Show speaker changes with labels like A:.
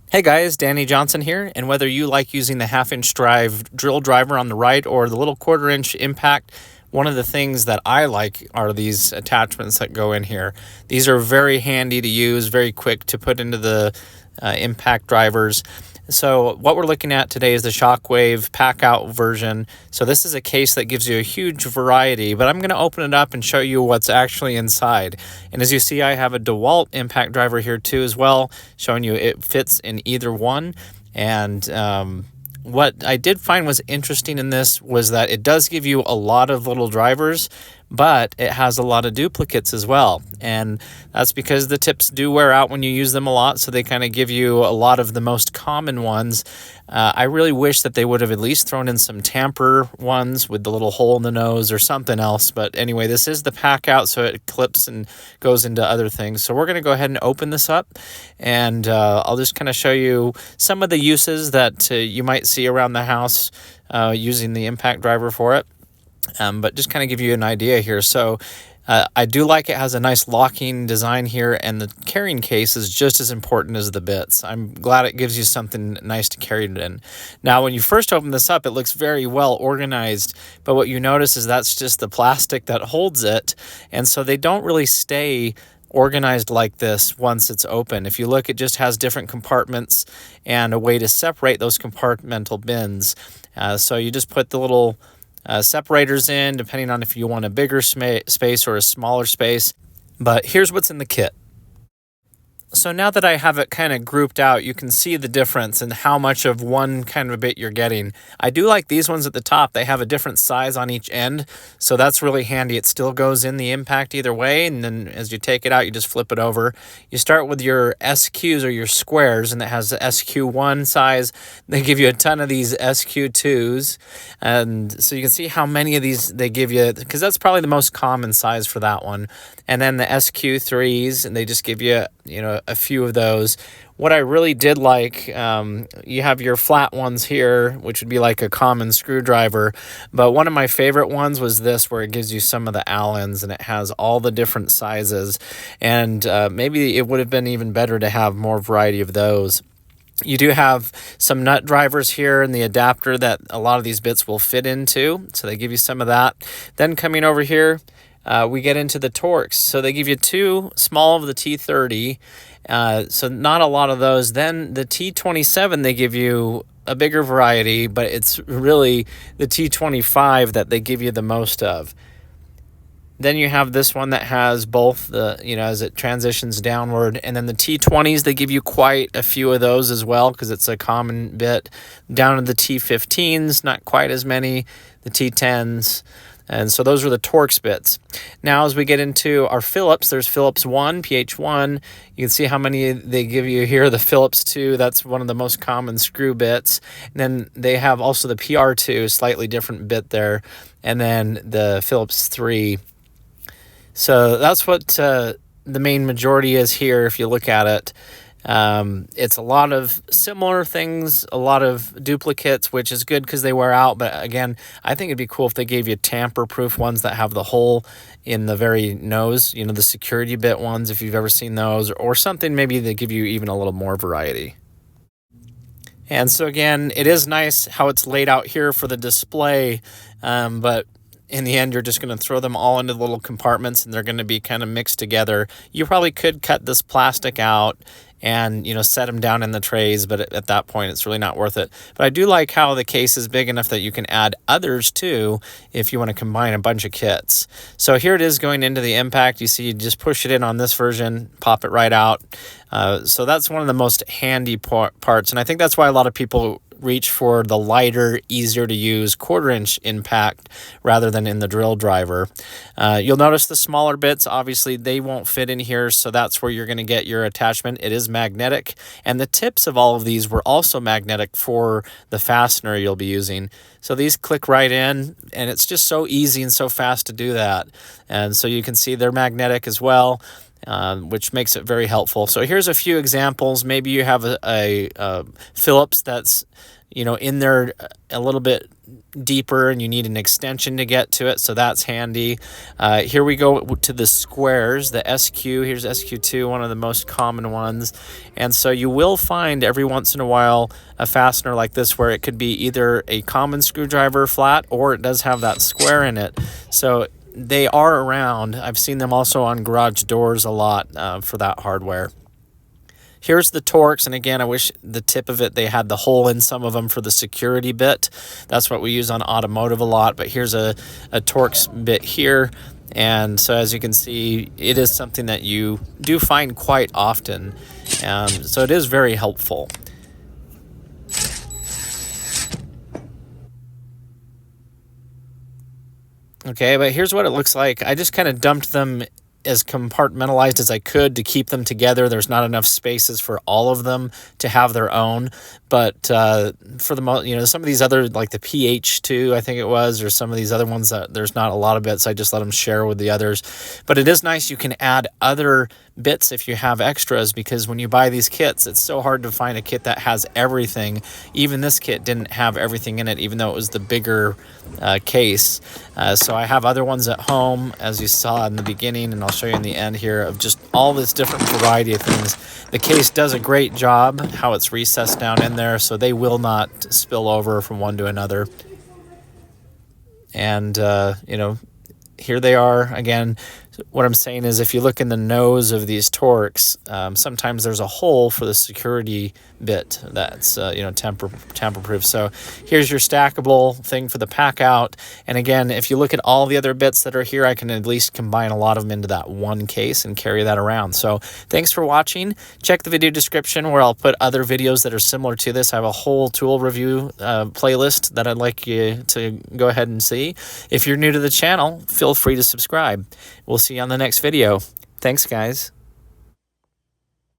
A: Hey guys, Danny Johnson here, and whether you like using the half-inch drive drill driver on the right or the little quarter-inch impact, one of the things that I like are these attachments that go in here. These are very handy to use, very quick to put into the impact drivers. So what we're looking at today is the Shockwave pack-out version. So this is a case that gives you a huge variety, but I'm going to open it up and show you what's actually inside. And as you see, I have a DeWalt impact driver here too as well, showing you it fits in either one. And what I did find was interesting in this was that it does give you a lot of little drivers, but it has a lot of duplicates as well. And that's because the tips do wear out when you use them a lot, so they kind of give you a lot of the most common ones. I really wish that they would have at least thrown in some tamper ones with the little hole in the nose or something else. But anyway, this is the pack out, so it clips and goes into other things. So we're going to go ahead and open this up, and I'll just kind of show you some of the uses that you might see around the house using the impact driver for it. But just kind of give you an idea here. So I do like it has a nice locking design here, and the carrying case is just as important as the bits. I'm glad it gives you something nice to carry it in. Now, when you first open this up, it looks very well organized, but what you notice is that's just the plastic that holds it, and so they don't really stay organized like this once it's open. If you look, it just has different compartments and a way to separate those compartmental bins. So you just put the little separators in, depending on if you want a bigger space or a smaller space. But here's what's in the kit. So now that I have it kind of grouped out, you can see the difference in how much of one kind of a bit you're getting. I do like these ones at the top. They have a different size on each end, so that's really handy. It still goes in the impact either way, and then as you take it out, you just flip it over. You start with your SQs or your squares, and it has the SQ1 size. They give you a ton of these SQ2s, and so you can see how many of these they give you, because that's probably the most common size for that one. And then the SQ3s, and they just give you, a few of those. What I really did like, you have your flat ones here, which would be like a common screwdriver. But one of my favorite ones was this, where it gives you some of the Allens, and it has all the different sizes. And maybe it would have been even better to have more variety of those. You do have some nut drivers here in the adapter that a lot of these bits will fit into, so they give you some of that. Then coming over here, we get into the Torx. So they give you two small of the T30, so not a lot of those. Then the T27, they give you a bigger variety, but it's really the T25 that they give you the most of. Then you have this one that has both the, as it transitions downward. And then the T20s, they give you quite a few of those as well, because it's a common bit. Down to the T15s, not quite as many. The T10s. And so those are the Torx bits. Now, as we get into our Phillips, there's Phillips 1, PH1. You can see how many they give you here. The Phillips 2, that's one of the most common screw bits. And then they have also the PR2, slightly different bit there. And then the Phillips 3. So that's what the main majority is here if you look at it. It's a lot of similar things, a lot of duplicates, which is good because they wear out. But again, I think it'd be cool if they gave you tamper-proof ones that have the hole in the very nose, the security bit ones, if you've ever seen those, or something maybe they give you even a little more variety. And so again, it is nice how it's laid out here for the display, but in the end, you're just going to throw them all into little compartments, and they're going to be kind of mixed together. You probably could cut this plastic out and, set them down in the trays, but at that point, it's really not worth it. But I do like how the case is big enough that you can add others too if you want to combine a bunch of kits. So here it is going into the impact. You see, you just push it in on this version, pop it right out. So that's one of the most handy parts, and I think that's why a lot of people reach for the lighter, easier to use quarter-inch impact rather than in the drill driver. You'll notice the smaller bits, obviously they won't fit in here, so that's where you're going to get your attachment. It is magnetic, and the tips of all of these were also magnetic for the fastener you'll be using. So these click right in, and it's just so easy and so fast to do that. And so you can see they're magnetic as well, which makes it very helpful. So here's a few examples. Maybe you have a Phillips that's in there a little bit deeper and you need an extension to get to it, so that's handy. Here we go to the squares, the SQ. Here's SQ2, one of the most common ones. And so you will find every once in a while a fastener like this where it could be either a common screwdriver flat or it does have that square in it. So they are around. I've seen them also on garage doors a lot for that hardware. Here's the Torx, and again, I wish the tip of it, they had the hole in some of them for the security bit. That's what we use on automotive a lot, but here's a Torx bit here. And so as you can see, it is something that you do find quite often. So it is very helpful. Okay, but here's what it looks like. I just kind of dumped them as compartmentalized as I could to keep them together. There's not enough spaces for all of them to have their own, but for the most, some of these other, like the PH2, I think it was, or some of these other ones that there's not a lot of bits, I just let them share with the others. But it is nice you can add other bits if you have extras, because when you buy these kits, it's so hard to find a kit that has everything. Even this kit didn't have everything in it, even though it was the bigger case. So I have other ones at home, as you saw in the beginning, and I'll show you in the end here, of just all this different variety of things. The case does a great job how it's recessed down in there, so they will not spill over from one to another. And here they are again. What I'm saying is, if you look in the nose of these Torx, sometimes there's a hole for the security bit that's tamper-proof. So here's your stackable thing for the pack out. And again, if you look at all the other bits that are here, I can at least combine a lot of them into that one case and carry that around. So thanks for watching. Check the video description where I'll put other videos that are similar to this. I have a whole tool review playlist that I'd like you to go ahead and see. If you're new to the channel, feel free to subscribe. We'll see you on the next video. Thanks, guys.